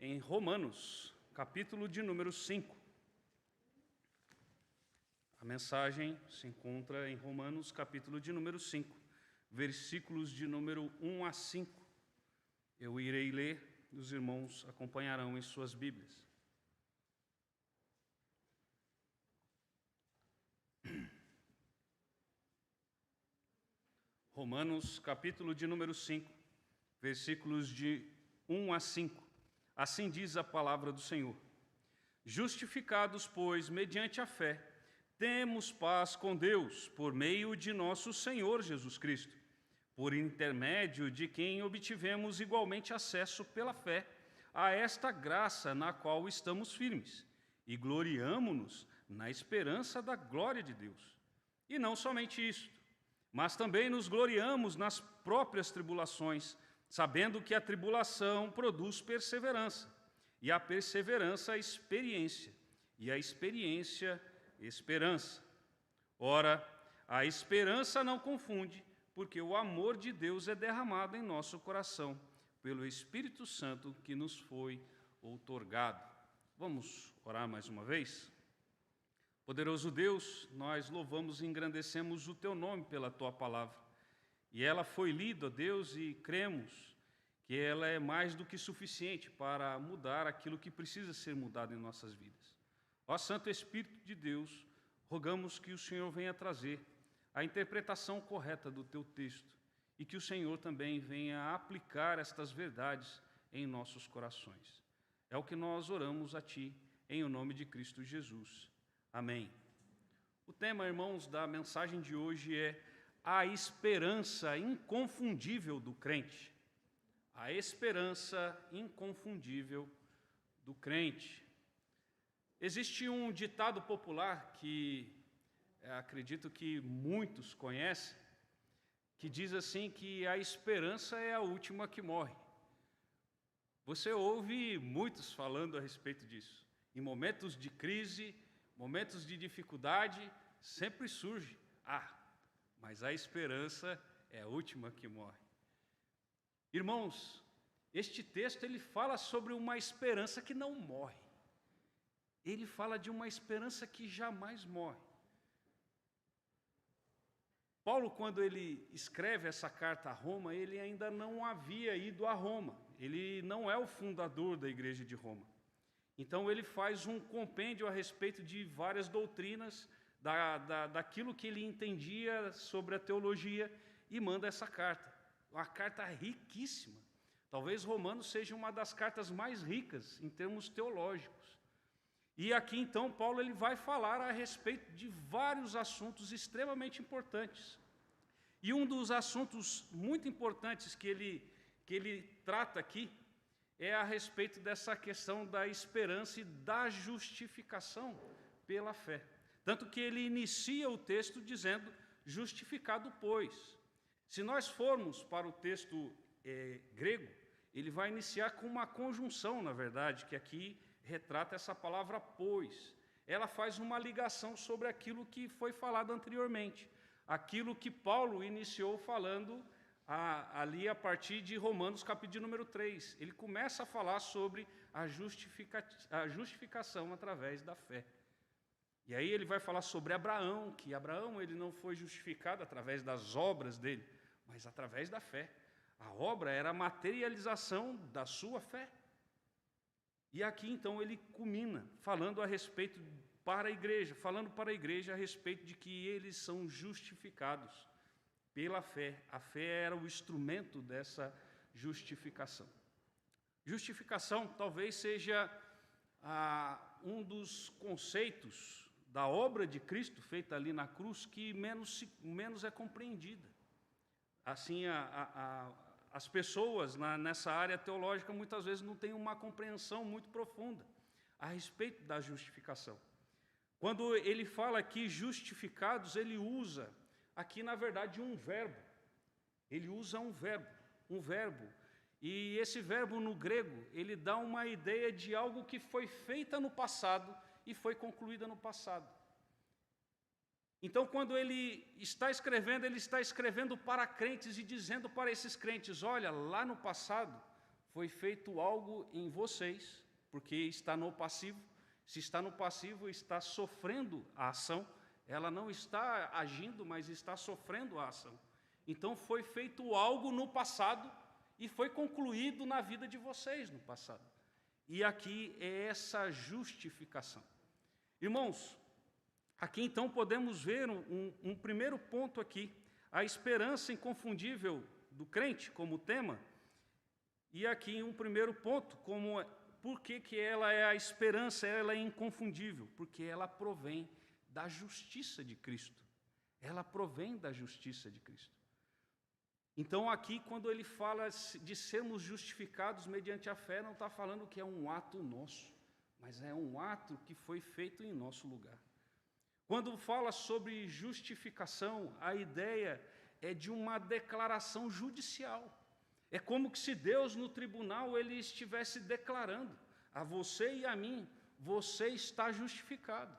em Romanos, capítulo de número 5. A mensagem se encontra em Romanos, capítulo de número 5, versículos de número 1 a 5. Eu irei ler, os irmãos acompanharão em suas Bíblias. Romanos, capítulo de número 5, versículos de 1 a 5. Assim diz a palavra do Senhor. Justificados, pois, mediante a fé, temos paz com Deus, por meio de nosso Senhor Jesus Cristo, por intermédio de quem obtivemos igualmente acesso pela fé a esta graça na qual estamos firmes, e gloriamo-nos na esperança da glória de Deus. E não somente isto, mas também nos gloriamos nas próprias tribulações, sabendo que a tribulação produz perseverança, e a perseverança, experiência, e a experiência, esperança. Ora, a esperança não confunde, porque o amor de Deus é derramado em nosso coração, pelo Espírito Santo que nos foi outorgado. Vamos orar mais uma vez? Poderoso Deus, nós louvamos e engrandecemos o Teu nome pela Tua palavra. E ela foi lida, Deus, e cremos que ela é mais do que suficiente para mudar aquilo que precisa ser mudado em nossas vidas. Ó Santo Espírito de Deus, rogamos que o Senhor venha trazer a interpretação correta do Teu texto e que o Senhor também venha aplicar estas verdades em nossos corações. É o que nós oramos a Ti, em o nome de Cristo Jesus. Amém. O tema, irmãos, da mensagem de hoje é a esperança inconfundível do crente. A esperança inconfundível do crente. Existe um ditado popular que acredito que muitos conhecem, que diz assim que a esperança é a última que morre. Você ouve muitos falando a respeito disso. Em momentos de crise, momentos de dificuldade, sempre surge, mas a esperança é a última que morre. Irmãos, este texto ele fala sobre uma esperança que não morre. Ele fala de uma esperança que jamais morre. Paulo, quando ele escreve essa carta a Roma, ele ainda não havia ido a Roma. Ele não é o fundador da igreja de Roma. Então, ele faz um compêndio a respeito de várias doutrinas, daquilo que ele entendia sobre a teologia, e manda essa carta. Uma carta riquíssima. Talvez Romanos seja uma das cartas mais ricas em termos teológicos. E aqui, então, Paulo ele vai falar a respeito de vários assuntos extremamente importantes. E um dos assuntos muito importantes que ele trata aqui é a respeito dessa questão da esperança e da justificação pela fé. Tanto que ele inicia o texto dizendo, justificado, pois. Se nós formos para o texto grego, ele vai iniciar com uma conjunção, na verdade, que aqui retrata essa palavra pois. Ela faz uma ligação sobre aquilo que foi falado anteriormente, aquilo que Paulo iniciou falando ali a partir de Romanos, capítulo número 3. Ele começa a falar sobre a justificação através da fé. E aí ele vai falar sobre Abraão, que Abraão ele não foi justificado através das obras dele, mas através da fé. A obra era a materialização da sua fé. E aqui, então, ele culmina falando a respeito para a igreja a respeito de que eles são justificados pela fé. A fé era o instrumento dessa justificação. Justificação talvez seja um dos conceitos da obra de Cristo feita ali na cruz que menos é compreendida. Assim, as pessoas nessa área teológica muitas vezes não têm uma compreensão muito profunda a respeito da justificação. Quando ele fala aqui justificados, ele usa aqui, na verdade, um verbo. Ele usa um verbo. E esse verbo no grego, ele dá uma ideia de algo que foi feita no passado e foi concluída no passado. Então, quando ele está escrevendo para crentes e dizendo para esses crentes, olha, lá no passado foi feito algo em vocês, porque está no passivo. Se está no passivo, está sofrendo a ação. Ela não está agindo, mas está sofrendo a ação. Então foi feito algo no passado e foi concluído na vida de vocês no passado. E aqui é essa justificação. Irmãos, aqui então podemos ver um primeiro ponto aqui, a esperança inconfundível do crente como tema, e aqui um primeiro ponto, por que ela é a esperança, ela é inconfundível? Porque ela provém da justiça de Cristo. Ela provém da justiça de Cristo. Então aqui, quando ele fala de sermos justificados mediante a fé, não está falando que é um ato nosso, mas é um ato que foi feito em nosso lugar. Quando fala sobre justificação, a ideia é de uma declaração judicial. É como que se Deus no tribunal ele estivesse declarando a você e a mim, você está justificado.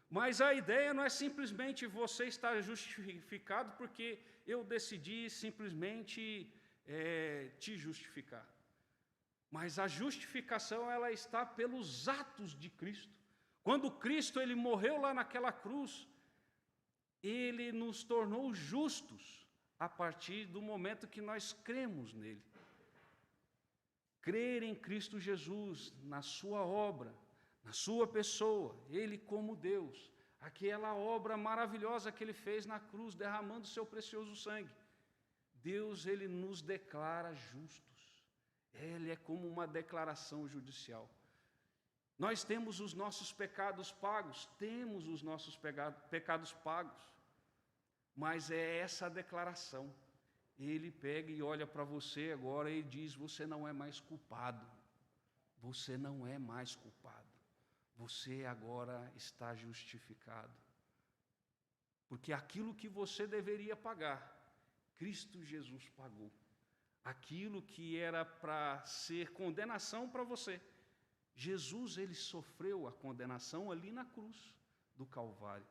Mas a ideia não é simplesmente você estar justificado porque eu decidi simplesmente te justificar. Mas a justificação ela está pelos atos de Cristo. Quando Cristo ele morreu lá naquela cruz, ele nos tornou justos a partir do momento que nós cremos nele. Crer em Cristo Jesus, na sua obra, na sua pessoa, ele como Deus, aquela obra maravilhosa que ele fez na cruz, derramando seu precioso sangue. Deus, ele nos declara justos. Ele é como uma declaração judicial. Nós temos os nossos pecados pagos, temos os nossos pecados pagos, mas é essa a declaração. Ele pega e olha para você agora e diz, você não é mais culpado, você não é mais culpado, você agora está justificado. Porque aquilo que você deveria pagar, Cristo Jesus pagou. Aquilo que era para ser condenação para você, Jesus, ele sofreu a condenação ali na cruz do Calvário.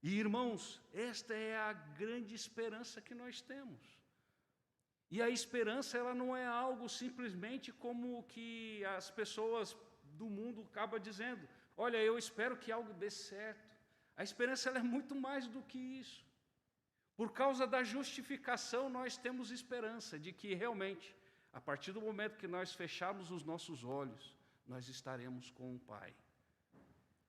E, irmãos, esta é a grande esperança que nós temos. E a esperança, ela não é algo simplesmente como que as pessoas do mundo acabam dizendo, olha, eu espero que algo dê certo. A esperança, ela é muito mais do que isso. Por causa da justificação, nós temos esperança de que realmente, a partir do momento que nós fecharmos os nossos olhos, nós estaremos com o Pai.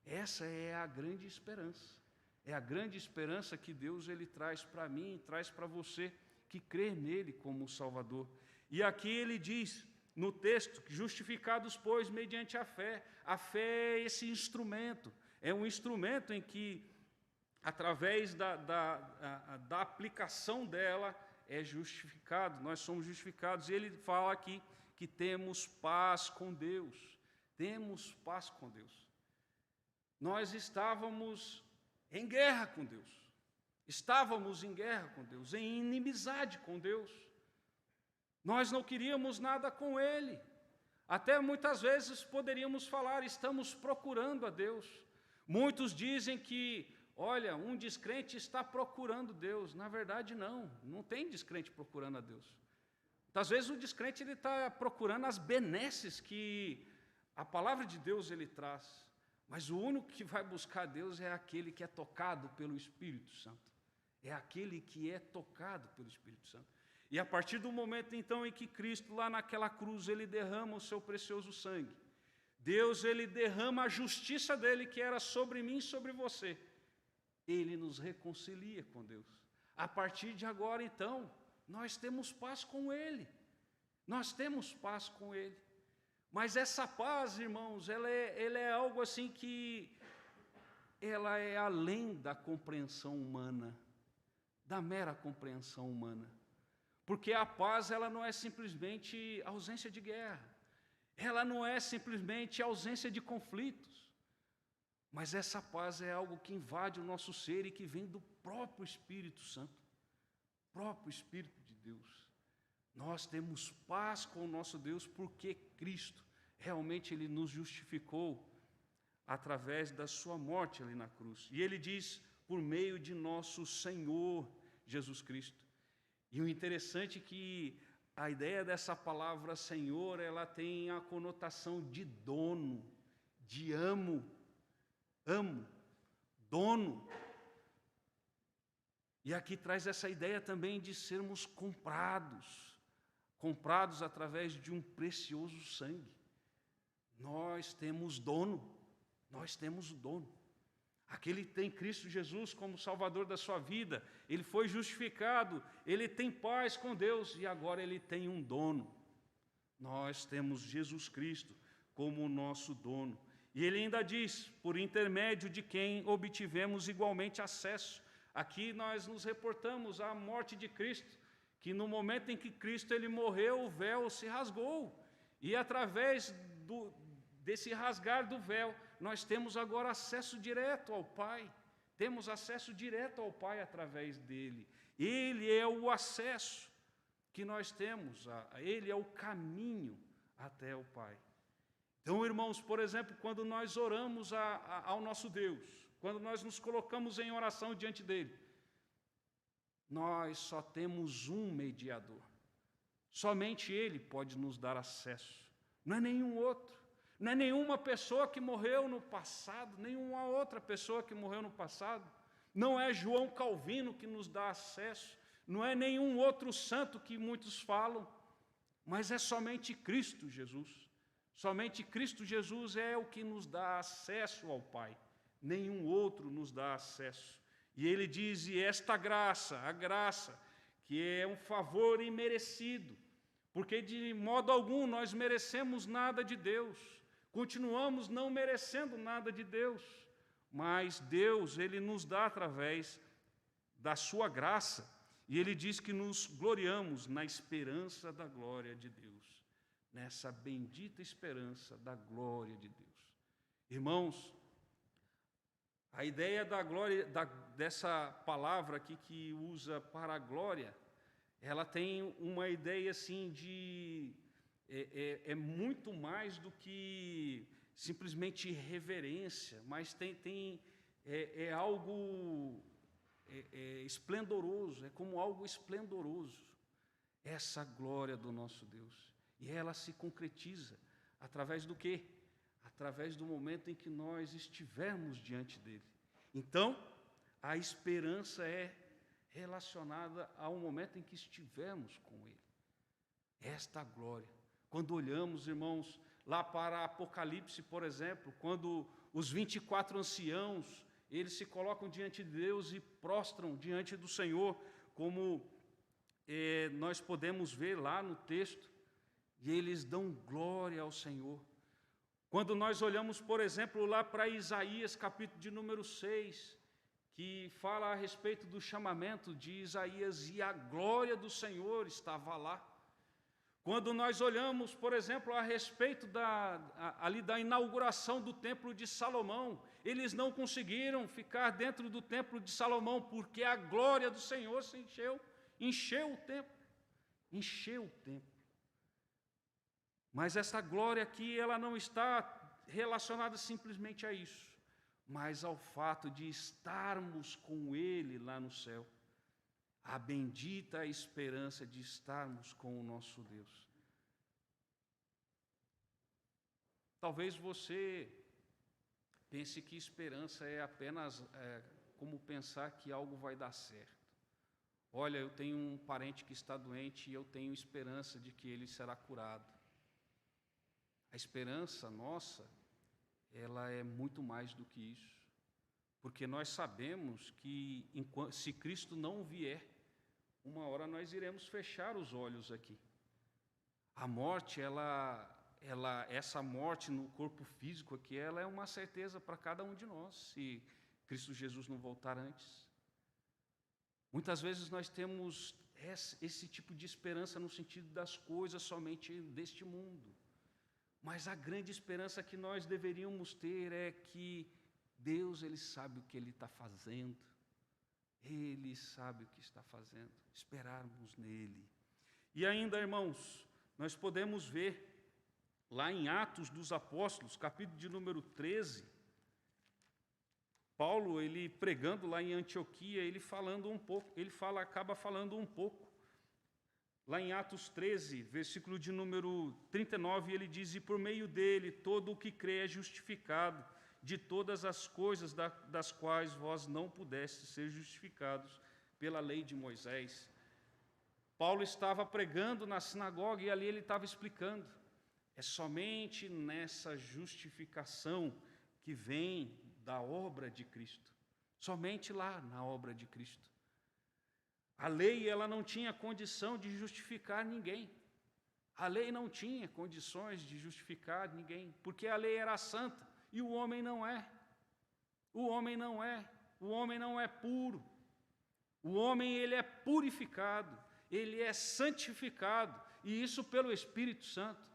Essa é a grande esperança. É a grande esperança que Deus ele traz para mim, traz para você, que crê nele como Salvador. E aqui ele diz, no texto, justificados, pois, mediante a fé é esse instrumento, é um instrumento em que, através da aplicação dela, é justificado, nós somos justificados. E ele fala aqui que temos paz com Deus, temos paz com Deus. Nós estávamos em guerra com Deus. Estávamos em guerra com Deus, em inimizade com Deus. Nós não queríamos nada com Ele. Até muitas vezes poderíamos falar, estamos procurando a Deus. Muitos dizem que, olha, um descrente está procurando Deus. Na verdade, não tem descrente procurando a Deus. Muitas vezes o descrente ele está procurando as benesses que a palavra de Deus ele traz. Mas o único que vai buscar Deus é aquele que é tocado pelo Espírito Santo. É aquele que é tocado pelo Espírito Santo. E a partir do momento, então, em que Cristo, lá naquela cruz, ele derrama o seu precioso sangue, Deus, ele derrama a justiça dele, que era sobre mim e sobre você. Ele nos reconcilia com Deus. A partir de agora, então, nós temos paz com Ele. Nós temos paz com Ele. Mas essa paz, irmãos, ela é algo assim que ela é além da compreensão humana, da mera compreensão humana. Porque a paz, ela não é simplesmente ausência de guerra. Ela não é simplesmente ausência de conflitos. Mas essa paz é algo que invade o nosso ser e que vem do próprio Espírito Santo. Próprio Espírito de Deus. Nós temos paz com o nosso Deus porque Cristo realmente ele nos justificou através da sua morte ali na cruz. E ele diz, por meio de nosso Senhor Jesus Cristo. E o interessante é que a ideia dessa palavra Senhor, ela tem a conotação de dono, de amo, dono. E aqui traz essa ideia também de sermos comprados através de um precioso sangue. Nós temos dono. Aquele que tem Cristo Jesus como Salvador da sua vida, ele foi justificado, ele tem paz com Deus e agora ele tem um dono. Nós temos Jesus Cristo como o nosso dono. E ele ainda diz, por intermédio de quem obtivemos igualmente acesso. Aqui nós nos reportamos à morte de Cristo, que no momento em que Cristo ele morreu, o véu se rasgou. E através desse rasgar do véu, nós temos agora acesso direto ao Pai. Temos acesso direto ao Pai através dele. Ele é o acesso que nós temos, ele é o caminho até o Pai. Então, irmãos, por exemplo, quando nós oramos ao nosso Deus, quando nós nos colocamos em oração diante dele, nós só temos um mediador. Somente ele pode nos dar acesso, não é nenhum outro. Não é nenhuma pessoa que morreu no passado, nenhuma outra pessoa que morreu no passado. Não é João Calvino que nos dá acesso, não é nenhum outro santo que muitos falam, mas é somente Cristo Jesus. Somente Cristo Jesus é o que nos dá acesso ao Pai. Nenhum outro nos dá acesso. E ele diz, e esta graça, a graça, que é um favor imerecido, porque de modo algum nós merecemos nada de Deus. Continuamos não merecendo nada de Deus, mas Deus, ele nos dá através da sua graça, e ele diz que nos gloriamos na esperança da glória de Deus, nessa bendita esperança da glória de Deus. Irmãos, a ideia da glória, dessa palavra aqui que usa para a glória, ela tem uma ideia assim de... É muito mais do que simplesmente reverência, mas é algo esplendoroso, é como algo esplendoroso, essa glória do nosso Deus. E ela se concretiza através do quê? Através do momento em que nós estivermos diante dele. Então, a esperança é relacionada ao momento em que estivermos com ele. Esta glória. Quando olhamos, irmãos, lá para Apocalipse, por exemplo, quando os 24 anciãos, eles se colocam diante de Deus e prostram diante do Senhor, como nós podemos ver lá no texto, e eles dão glória ao Senhor. Quando nós olhamos, por exemplo, lá para Isaías, capítulo de número 6, que fala a respeito do chamamento de Isaías, e a glória do Senhor estava lá. Quando nós olhamos, por exemplo, a respeito da inauguração do Templo de Salomão, eles não conseguiram ficar dentro do Templo de Salomão, porque a glória do Senhor se encheu o templo. Mas essa glória aqui, ela não está relacionada simplesmente a isso, mas ao fato de estarmos com Ele lá no céu. A bendita esperança de estarmos com o nosso Deus. Talvez você pense que esperança é apenas como pensar que algo vai dar certo. Olha, eu tenho um parente que está doente e eu tenho esperança de que ele será curado. A esperança nossa, ela é muito mais do que isso. Porque nós sabemos que se Cristo não vier, uma hora nós iremos fechar os olhos aqui. A morte, essa morte no corpo físico aqui, ela é uma certeza para cada um de nós, se Cristo Jesus não voltar antes. Muitas vezes nós temos esse tipo de esperança no sentido das coisas somente deste mundo. Mas a grande esperança que nós deveríamos ter é que Deus, Ele sabe o que Ele está fazendo. Ele sabe o que está fazendo. Esperarmos nele. E ainda, irmãos, nós podemos ver lá em Atos dos Apóstolos, capítulo de número 13, Paulo, ele pregando lá em Antioquia, ele acaba falando um pouco Lá em Atos 13, versículo de número 39, ele diz: e por meio dele todo o que crê é justificado de todas as coisas das quais vós não pudestes ser justificados pela lei de Moisés. Paulo estava pregando na sinagoga e ali ele estava explicando. É somente nessa justificação que vem da obra de Cristo. Somente lá na obra de Cristo. A lei, ela não tinha condição de justificar ninguém. A lei não tinha condições de justificar ninguém, porque a lei era santa e o homem não é. O homem não é. O homem não é puro. O homem, ele é purificado, ele é santificado, e isso pelo Espírito Santo.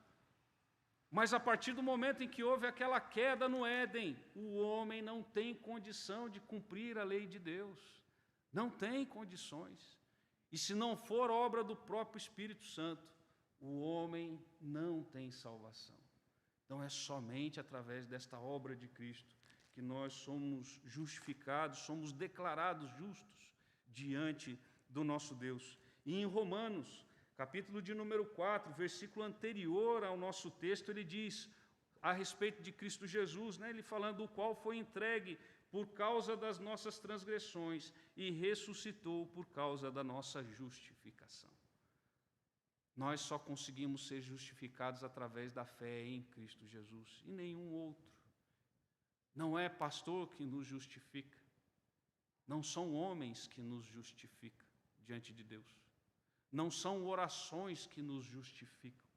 Mas a partir do momento em que houve aquela queda no Éden, o homem não tem condição de cumprir a lei de Deus. Não tem condições. E se não for obra do próprio Espírito Santo, o homem não tem salvação. Então é somente através desta obra de Cristo que nós somos justificados, somos declarados justos diante do nosso Deus. E em Romanos, capítulo de número 4, versículo anterior ao nosso texto, ele diz a respeito de Cristo Jesus, ele falando: o qual foi entregue por causa das nossas transgressões e ressuscitou por causa da nossa justificação. Nós só conseguimos ser justificados através da fé em Cristo Jesus e nenhum outro. Não é pastor que nos justifica, não são homens que nos justificam diante de Deus, não são orações que nos justificam,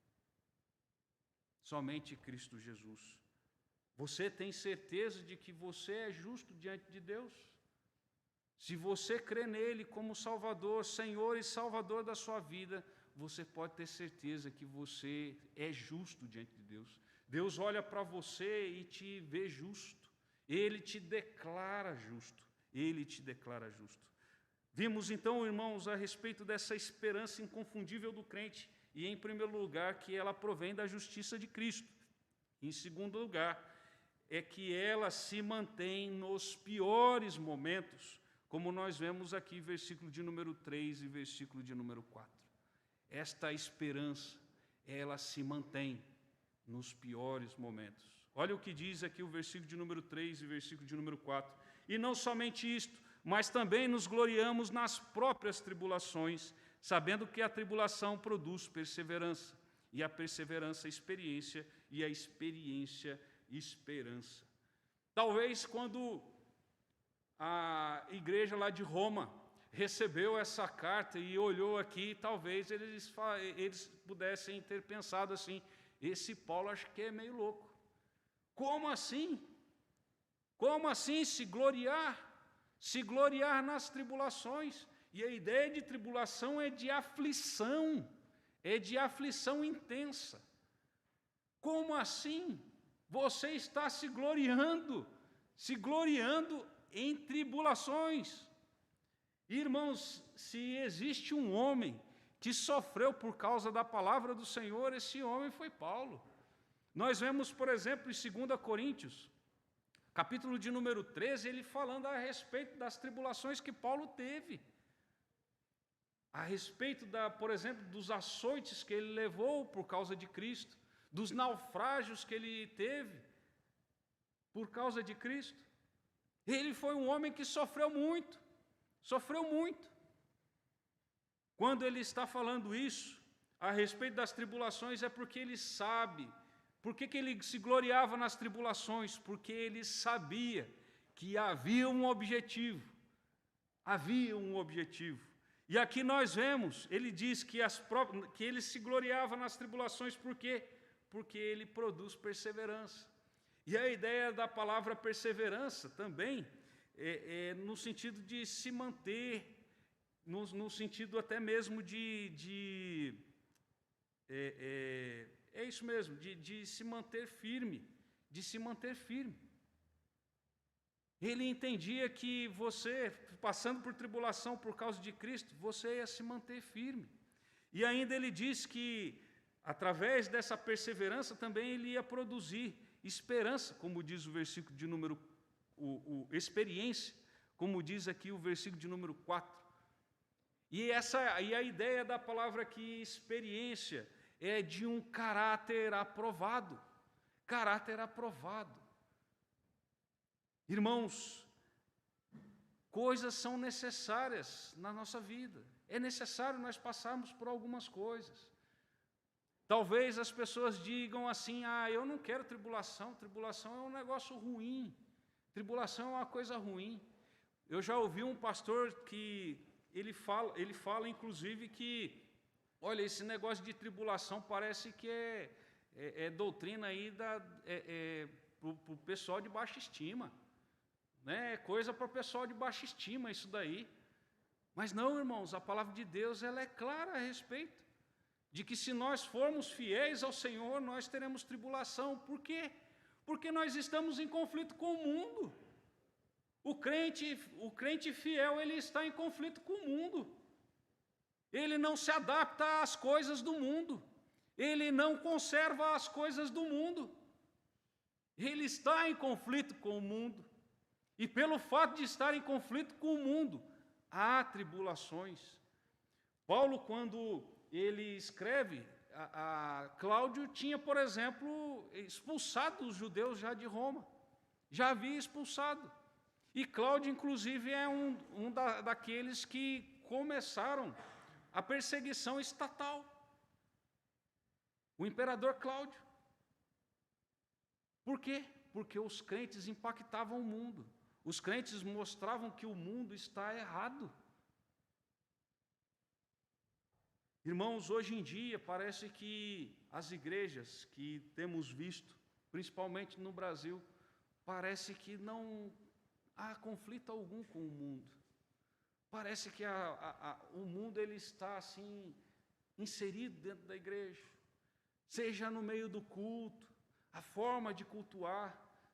somente Cristo Jesus. Você tem certeza de que você é justo diante de Deus? Se você crê nele como Salvador, Senhor e Salvador da sua vida, você pode ter certeza que você é justo diante de Deus. Deus olha para você e te vê justo. Ele te declara justo. Ele te declara justo. Vimos então, irmãos, a respeito dessa esperança inconfundível do crente, e em primeiro lugar, que ela provém da justiça de Cristo. Em segundo lugar, é que ela se mantém nos piores momentos, como nós vemos aqui, versículo de número 3 e versículo de número 4. Esta esperança, ela se mantém nos piores momentos. Olha o que diz aqui o versículo de número 3 e versículo de número 4. E não somente isto, mas também nos gloriamos nas próprias tribulações, sabendo que a tribulação produz perseverança, e a perseverança, experiência, e a experiência, esperança. Talvez quando a igreja lá de Roma recebeu essa carta e olhou aqui, talvez eles pudessem ter pensado assim: esse Paulo acho que é meio louco. Como assim? Como assim se gloriar? Se gloriar nas tribulações. E a ideia de tribulação é de aflição intensa. Como assim? Você está se gloriando em tribulações. Irmãos, se existe um homem que sofreu por causa da palavra do Senhor, esse homem foi Paulo. Nós vemos, por exemplo, em 2 Coríntios, capítulo de número 13, ele falando a respeito das tribulações que Paulo teve. A respeito, por exemplo, dos açoites que ele levou por causa de Cristo, dos naufrágios que ele teve por causa de Cristo. Ele foi um homem que sofreu muito. Quando ele está falando isso, a respeito das tribulações, é porque ele sabe. Por que ele se gloriava nas tribulações? Porque ele sabia que havia um objetivo. E aqui nós vemos, ele diz que ele se gloriava nas tribulações, por quê? Porque ele produz perseverança. E a ideia da palavra perseverança também é no sentido de se manter, no sentido até mesmo é isso mesmo, de se manter firme, Ele entendia que você, passando por tribulação por causa de Cristo, você ia se manter firme. E ainda ele diz que, através dessa perseverança, também ele ia produzir esperança, como diz o versículo de número, experiência, como diz aqui o versículo de número 4. E a ideia da palavra aqui, experiência, é de um caráter aprovado. Caráter aprovado. Irmãos, coisas são necessárias na nossa vida. É necessário nós passarmos por algumas coisas. Talvez as pessoas digam assim: eu não quero tribulação, tribulação é um negócio ruim, tribulação é uma coisa ruim. Eu já ouvi um pastor que ele fala inclusive que, olha, esse negócio de tribulação parece que é doutrina aí para o pessoal de baixa estima, né? É coisa para o pessoal de baixa estima isso daí. Mas não, irmãos, a palavra de Deus ela é clara a respeito de que se nós formos fiéis ao Senhor, nós teremos tribulação. Por quê? Porque nós estamos em conflito com o mundo. O crente fiel, ele está em conflito com o mundo. Ele não se adapta às coisas do mundo. Ele não conserva as coisas do mundo. Ele está em conflito com o mundo. E pelo fato de estar em conflito com o mundo, há tribulações. Paulo, quando ele escreve, Cláudio tinha, por exemplo, expulsado os judeus já de Roma. Já havia expulsado. E Cláudio, inclusive, é daqueles que começaram a perseguição estatal. O imperador Cláudio. Por quê? Porque os crentes impactavam o mundo. Os crentes mostravam que o mundo está errado. Irmãos, hoje em dia parece que as igrejas que temos visto, principalmente no Brasil, parece que não há conflito algum com o mundo. Parece que o mundo ele está assim inserido dentro da igreja, seja no meio do culto, a forma de cultuar.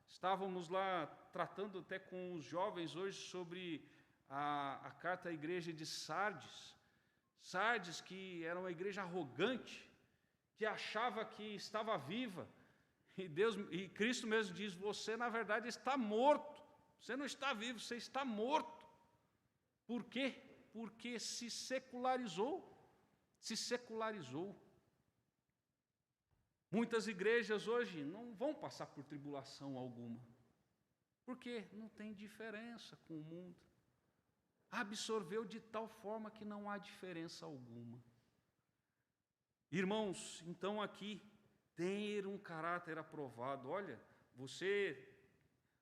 Estávamos lá tratando até com os jovens hoje sobre a carta à igreja de Sardes. Sardes, que era uma igreja arrogante, que achava que estava viva, e Cristo mesmo diz: você na verdade está morto, você não está vivo, você está morto. Por quê? Porque se secularizou. Muitas igrejas hoje não vão passar por tribulação alguma. Por quê? Não tem diferença com o mundo. Absorveu de tal forma que não há diferença alguma. Irmãos, então aqui, ter um caráter aprovado. Olha, você,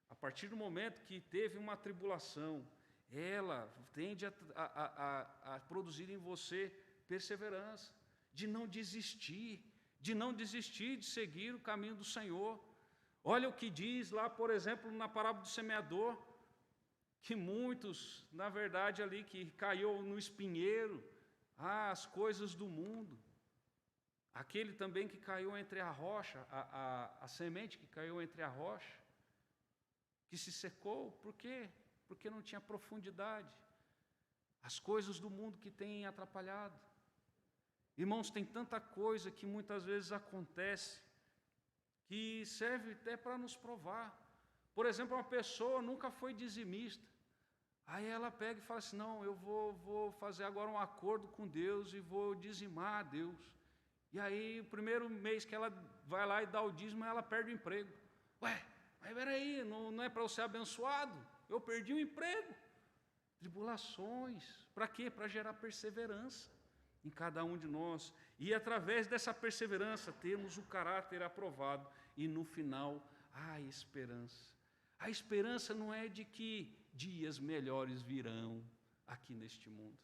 a partir do momento que teve uma tribulação, ela tende a produzir em você perseverança, de não desistir de seguir o caminho do Senhor. Olha o que diz lá, por exemplo, na parábola do semeador, que muitos, na verdade, ali que caiu no espinheiro, as coisas do mundo. Aquele também que caiu entre a rocha, a semente que caiu entre a rocha, que se secou. Por quê? Porque não tinha profundidade. As coisas do mundo que têm atrapalhado. Irmãos, tem tanta coisa que muitas vezes acontece, que serve até para nos provar. Por exemplo, uma pessoa nunca foi dizimista. Aí ela pega e fala assim: não, eu vou fazer agora um acordo com Deus e vou dizimar a Deus. E aí, o primeiro mês que ela vai lá e dá o dízimo, ela perde o emprego. Ué, mas peraí, não é para eu ser abençoado? Eu perdi o emprego. Tribulações. Para quê? Para gerar perseverança em cada um de nós. E através dessa perseverança, termos o caráter aprovado. E no final, a esperança. A esperança não é de que dias melhores virão aqui neste mundo.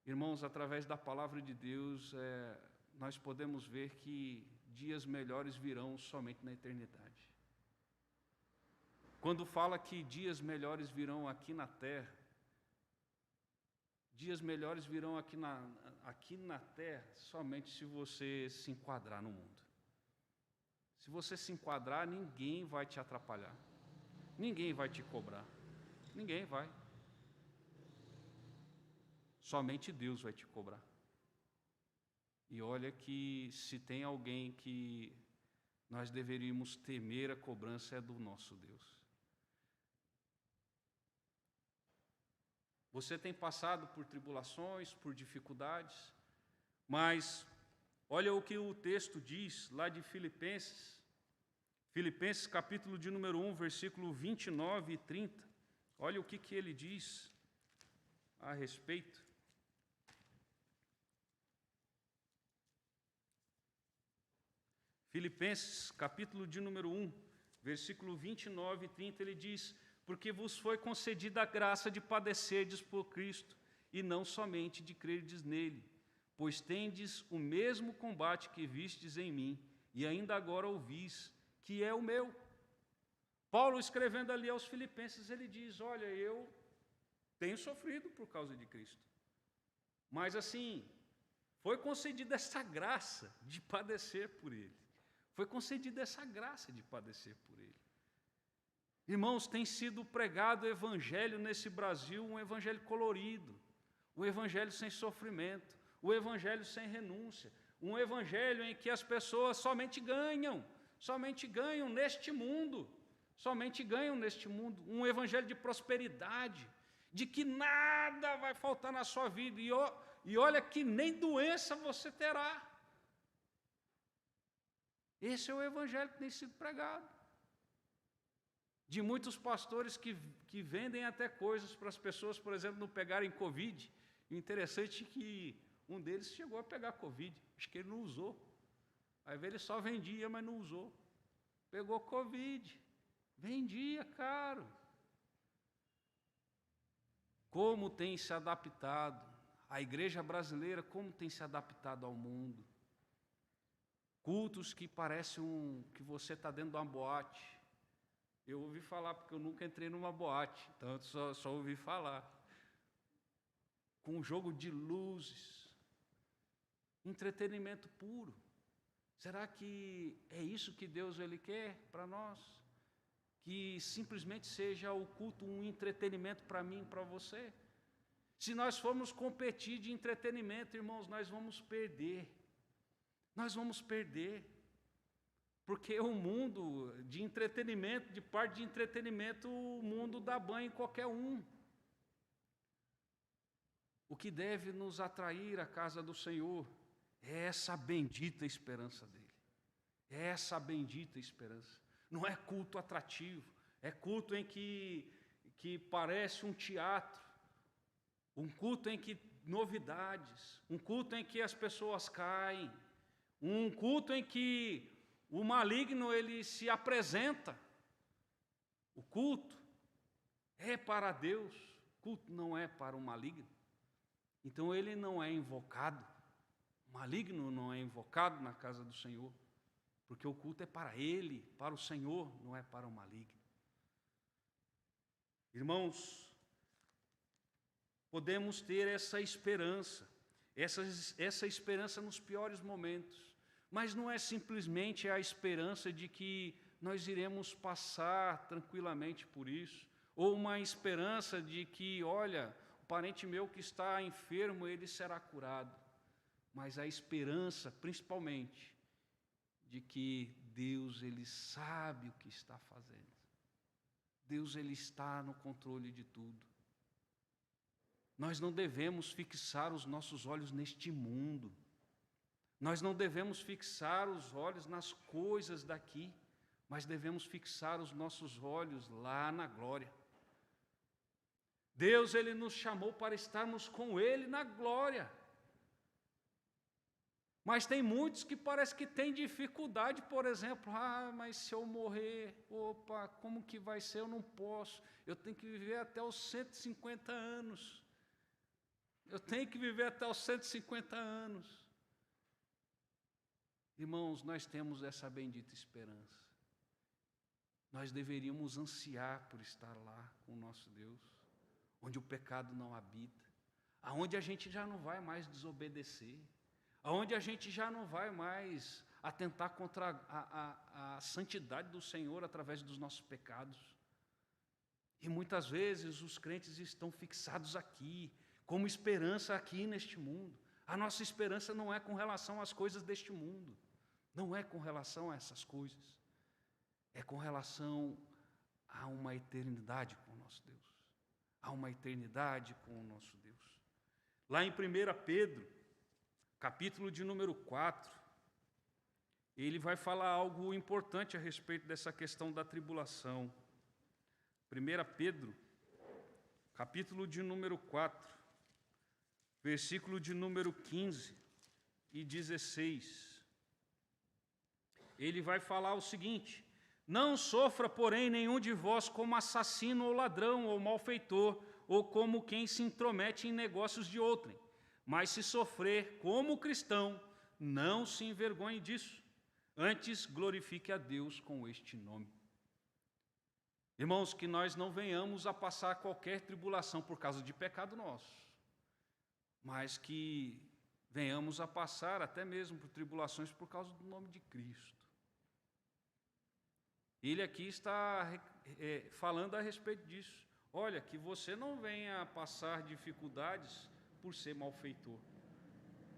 Irmãos, através da palavra de Deus, nós podemos ver que dias melhores virão somente na eternidade. Quando fala que dias melhores virão aqui na terra, dias melhores virão aqui na terra somente se você se enquadrar no mundo. Se você se enquadrar, ninguém vai te atrapalhar. Ninguém vai te cobrar. Ninguém vai. Somente Deus vai te cobrar. E olha que se tem alguém que nós deveríamos temer a cobrança, é do nosso Deus. Você tem passado por tribulações, por dificuldades, mas olha o que o texto diz lá de Filipenses. Filipenses capítulo de número 1, versículo 29 e 30. Olha o que ele diz a respeito. Filipenses capítulo de número 1, versículo 29 e 30, ele diz: porque vos foi concedida a graça de padecerdes por Cristo, e não somente de crerdes nele, pois tendes o mesmo combate que vistes em mim, e ainda agora ouvis, que é o meu. Paulo, escrevendo ali aos Filipenses, ele diz: olha, eu tenho sofrido por causa de Cristo, mas assim, foi concedida essa graça de padecer por ele. Foi concedida essa graça de padecer por ele. Irmãos, tem sido pregado o evangelho nesse Brasil, um evangelho colorido, um evangelho sem sofrimento, um evangelho sem renúncia, um evangelho em que as pessoas somente ganham neste mundo, um evangelho de prosperidade, de que nada vai faltar na sua vida, e olha que nem doença você terá. Esse é o evangelho que tem sido pregado. De muitos pastores que vendem até coisas para as pessoas, por exemplo, não pegarem Covid. E interessante que um deles chegou a pegar Covid, acho que ele não usou. Aí ele só vendia, mas não usou. Pegou Covid, vendia caro. Como tem se adaptado, a igreja brasileira, como tem se adaptado ao mundo. Cultos que parecem que você está dentro de uma boate. Eu ouvi falar, porque eu nunca entrei numa boate, então eu só ouvi falar. Com um jogo de luzes, entretenimento puro. Será que é isso que Deus ele quer para nós? Que simplesmente seja o culto um entretenimento para mim e para você? Se nós formos competir de entretenimento, irmãos, nós vamos perder. Nós vamos perder. Porque o mundo de entretenimento, de parte de entretenimento, o mundo dá banho em qualquer um. O que deve nos atrair à casa do Senhor é essa bendita esperança dele. É essa bendita esperança. Não é culto atrativo, é culto em que parece um teatro, um culto em que novidades, um culto em que as pessoas caem, um culto em que o maligno ele se apresenta. O culto é para Deus, o culto não é para o maligno. Então ele não é invocado, o maligno não é invocado na casa do Senhor, porque o culto é para ele, para o Senhor, não é para o maligno. Irmãos, podemos ter essa esperança nos piores momentos, mas não é simplesmente a esperança de que nós iremos passar tranquilamente por isso, ou uma esperança de que, olha, o parente meu que está enfermo, ele será curado, mas a esperança, principalmente, de que Deus, ele sabe o que está fazendo. Deus, ele está no controle de tudo. Nós não devemos fixar os nossos olhos neste mundo. Nós não devemos fixar os olhos nas coisas daqui, mas devemos fixar os nossos olhos lá na glória. Deus, ele nos chamou para estarmos com ele na glória. Mas tem muitos que parece que têm dificuldade, por exemplo, mas se eu morrer, como que vai ser? Eu não posso, eu tenho que viver até os 150 anos. Eu tenho que viver até os 150 anos. Irmãos, nós temos essa bendita esperança. Nós deveríamos ansiar por estar lá com o nosso Deus, onde o pecado não habita, aonde a gente já não vai mais desobedecer, aonde a gente já não vai mais atentar contra a santidade do Senhor através dos nossos pecados. E muitas vezes os crentes estão fixados aqui, como esperança aqui neste mundo. A nossa esperança não é com relação às coisas deste mundo, não é com relação a essas coisas, é com relação a uma eternidade com o nosso Deus, a uma eternidade com o nosso Deus. Lá em 1 Pedro, capítulo de número 4, ele vai falar algo importante a respeito dessa questão da tribulação. 1 Pedro, capítulo de número 4, versículo de número 15 e 16. Ele vai falar o seguinte: não sofra, porém, nenhum de vós como assassino ou ladrão ou malfeitor, ou como quem se intromete em negócios de outrem. Mas se sofrer como cristão, não se envergonhe disso. Antes glorifique a Deus com este nome. Irmãos, que nós não venhamos a passar qualquer tribulação por causa de pecado nosso, mas que venhamos a passar até mesmo por tribulações por causa do nome de Cristo. Ele aqui está falando a respeito disso. Olha, que você não venha passar dificuldades por ser malfeitor.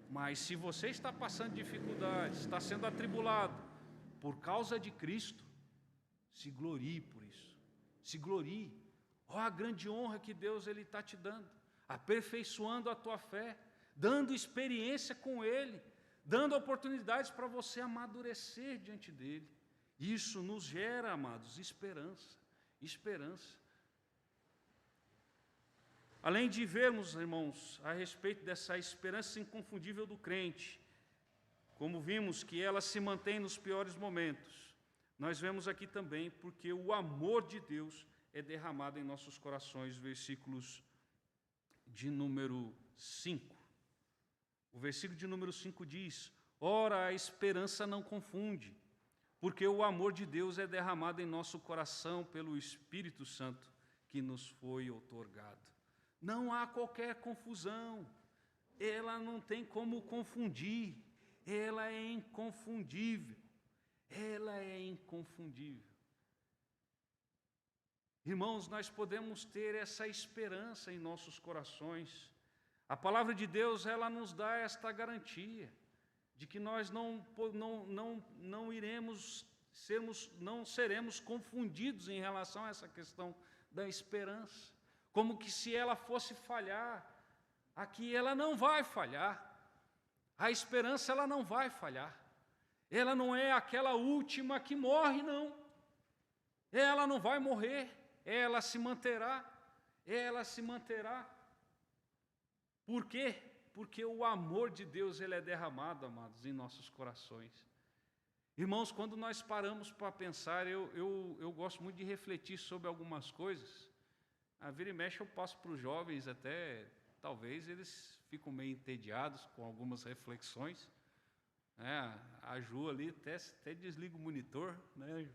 Mas se você está passando dificuldades, está sendo atribulado por causa de Cristo, se glorie por isso. Se glorie. Olha a grande honra que Deus está te dando, aperfeiçoando a tua fé, dando experiência com Ele, dando oportunidades para você amadurecer diante dEle. Isso nos gera, amados, esperança. Além de vermos, irmãos, a respeito dessa esperança inconfundível do crente, como vimos que ela se mantém nos piores momentos, nós vemos aqui também porque o amor de Deus é derramado em nossos corações, versículos de número 5. O versículo de número 5 diz: ora, a esperança não confunde, porque o amor de Deus é derramado em nosso coração pelo Espírito Santo que nos foi outorgado. Não há qualquer confusão, ela não tem como confundir, ela é inconfundível, Irmãos, nós podemos ter essa esperança em nossos corações. A palavra de Deus, ela nos dá esta garantia de que nós não seremos confundidos em relação a essa questão da esperança. Como que se ela fosse falhar, aqui ela não vai falhar. A esperança, ela não vai falhar. Ela não é aquela última que morre, não. Ela não vai morrer, ela se manterá. Por quê? Porque o amor de Deus, ele é derramado, amados, em nossos corações. Irmãos, quando nós paramos para pensar, eu gosto muito de refletir sobre algumas coisas. A vira e mexe eu passo para os jovens até, talvez eles ficam meio entediados com algumas reflexões. A Ju ali até desliga o monitor, né?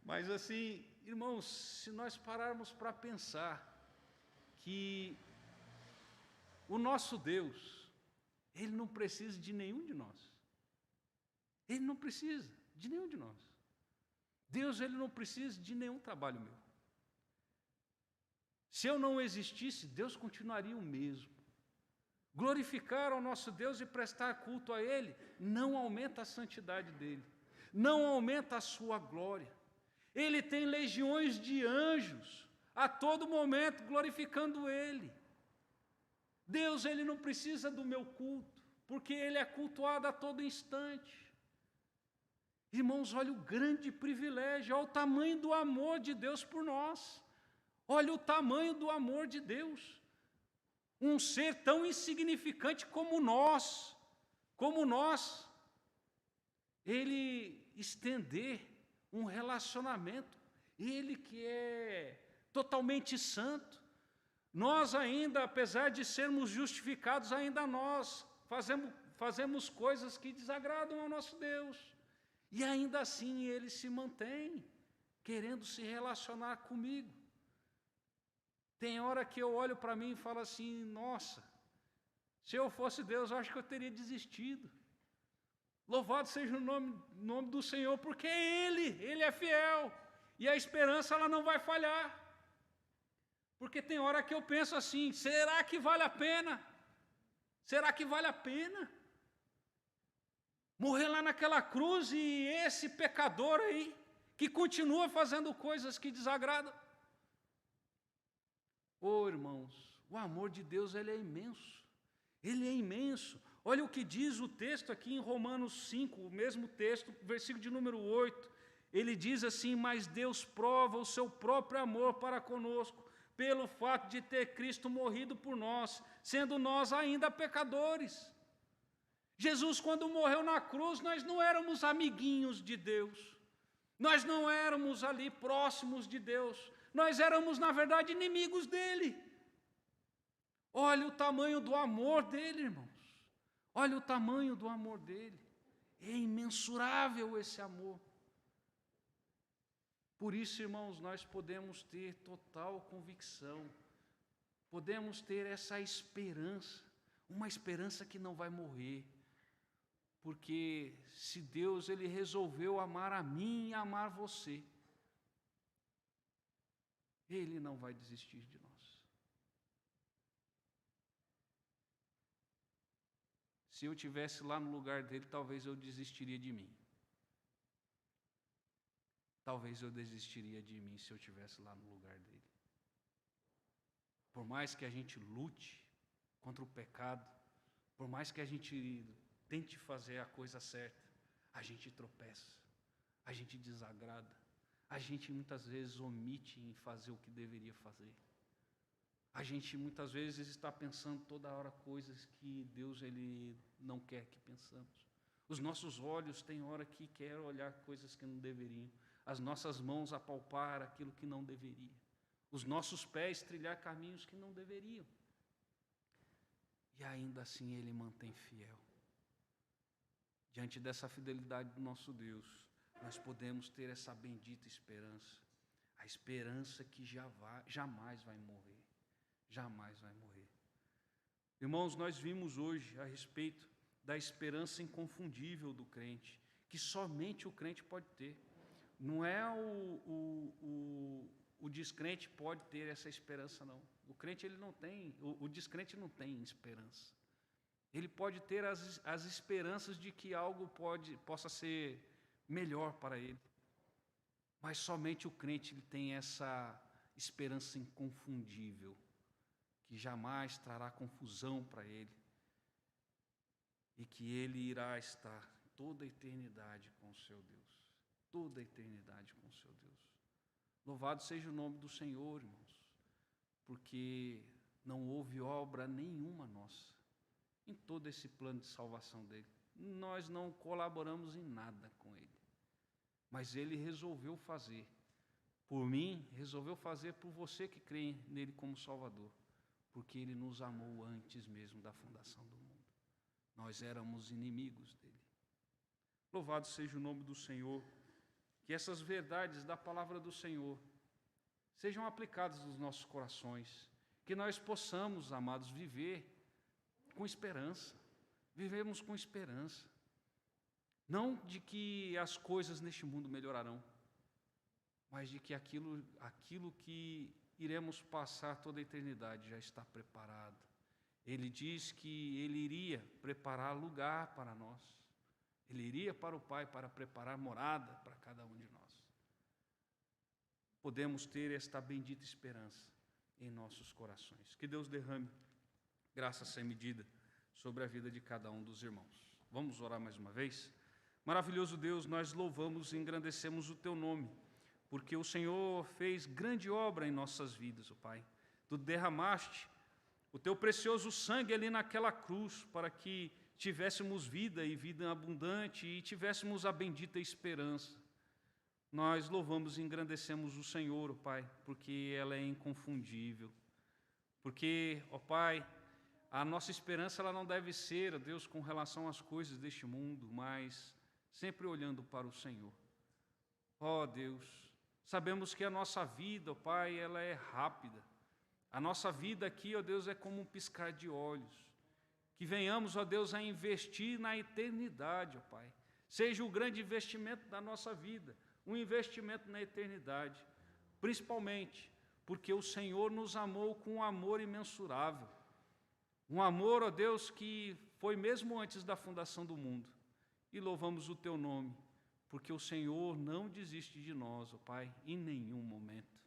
Mas assim, irmãos, se nós pararmos para pensar que o nosso Deus, Ele não precisa de nenhum de nós. Ele não precisa de nenhum de nós. Deus, Ele não precisa de nenhum trabalho meu. Se eu não existisse, Deus continuaria o mesmo. Glorificar ao nosso Deus e prestar culto a Ele não aumenta a santidade dEle, não aumenta a sua glória. Ele tem legiões de anjos a todo momento glorificando Ele. Deus, Ele não precisa do meu culto, porque Ele é cultuado a todo instante. Irmãos, olha o grande privilégio, olha o tamanho do amor de Deus por nós. Olha o tamanho do amor de Deus. Um ser tão insignificante como nós, Ele estender um relacionamento, Ele que é totalmente santo. Nós ainda, apesar de sermos justificados, ainda nós fazemos coisas que desagradam ao nosso Deus. E ainda assim Ele se mantém, querendo se relacionar comigo. Tem hora que eu olho para mim e falo assim, nossa, se eu fosse Deus, eu acho que eu teria desistido. Louvado seja o nome do Senhor, porque Ele é fiel. E a esperança, ela não vai falhar. Porque tem hora que eu penso assim, será que vale a pena? Será que vale a pena? Morrer lá naquela cruz e esse pecador aí, que continua fazendo coisas que desagradam. Oh, irmãos, o amor de Deus, ele é imenso. Ele é imenso. Olha o que diz o texto aqui em Romanos 5, o mesmo texto, versículo de número 8. Ele diz assim: mas Deus prova o seu próprio amor para conosco, pelo fato de ter Cristo morrido por nós, sendo nós ainda pecadores. Jesus, quando morreu na cruz, nós não éramos amiguinhos de Deus. Nós não éramos ali próximos de Deus. Nós éramos, na verdade, inimigos dele. Olha o tamanho do amor dele, irmãos. Olha o tamanho do amor dele. É imensurável esse amor. Por isso, irmãos, nós podemos ter total convicção. Podemos ter essa esperança. Uma esperança que não vai morrer. Porque se Deus ele resolveu amar a mim e amar você, Ele não vai desistir de nós. Se eu estivesse lá no lugar dele, talvez eu desistiria de mim. Talvez eu desistiria de mim se eu estivesse lá no lugar dele. Por mais que a gente lute contra o pecado, por mais que a gente tente fazer a coisa certa, a gente tropeça, a gente desagrada, a gente muitas vezes omite em fazer o que deveria fazer. A gente muitas vezes está pensando toda hora coisas que Deus ele não quer que pensamos. Os nossos olhos têm hora que querem olhar coisas que não deveriam. As nossas mãos apalpar aquilo que não deveria. Os nossos pés trilhar caminhos que não deveriam. E ainda assim Ele mantém fiel. Diante dessa fidelidade do nosso Deus, nós podemos ter essa bendita esperança. A esperança que jamais vai morrer. Jamais vai morrer. Irmãos, nós vimos hoje a respeito da esperança inconfundível do crente, que somente o crente pode ter. Não é o descrente pode ter essa esperança, não. O crente ele não tem, o descrente não tem esperança. Ele pode ter as esperanças de que algo possa ser melhor para ele. Mas somente o crente ele tem essa esperança inconfundível, que jamais trará confusão para ele, e que ele irá estar toda a eternidade com o seu Deus. Toda a eternidade com o seu Deus. Louvado seja o nome do Senhor, irmãos, porque não houve obra nenhuma nossa em todo esse plano de salvação dele. Nós não colaboramos em nada com ele, mas ele resolveu fazer por mim, resolveu fazer por você que crê nele como Salvador, porque ele nos amou antes mesmo da fundação do mundo. Nós éramos inimigos dele. Louvado seja o nome do Senhor. Que essas verdades da palavra do Senhor sejam aplicadas nos nossos corações, que nós possamos, amados, viver com esperança, vivemos com esperança, não de que as coisas neste mundo melhorarão, mas de que aquilo que iremos passar toda a eternidade já está preparado. Ele diz que Ele iria preparar lugar para nós. Ele iria para o Pai para preparar morada para cada um de nós. Podemos ter esta bendita esperança em nossos corações. Que Deus derrame graça sem medida sobre a vida de cada um dos irmãos. Vamos orar mais uma vez? Maravilhoso Deus, nós louvamos e engrandecemos o Teu nome, porque o Senhor fez grande obra em nossas vidas, ó Pai. Tu derramaste o Teu precioso sangue ali naquela cruz para que tivéssemos vida e vida abundante e tivéssemos a bendita esperança. Nós louvamos e engrandecemos o Senhor, ó Pai, porque ela é inconfundível. Porque, ó Pai, a nossa esperança ela não deve ser, ó Deus, com relação às coisas deste mundo, mas sempre olhando para o Senhor. Ó Deus, sabemos que a nossa vida, ó Pai, ela é rápida. A nossa vida aqui, ó Deus, é como um piscar de olhos. Que venhamos, ó Deus, a investir na eternidade, ó Pai. Seja o grande investimento da nossa vida, um investimento na eternidade. Principalmente porque o Senhor nos amou com um amor imensurável. Um amor, ó Deus, que foi mesmo antes da fundação do mundo. E louvamos o Teu nome, porque o Senhor não desiste de nós, ó Pai, em nenhum momento.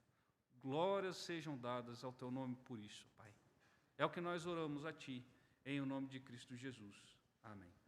Glórias sejam dadas ao Teu nome por isso, Pai. É o que nós oramos a Ti, em o nome de Cristo Jesus. Amém.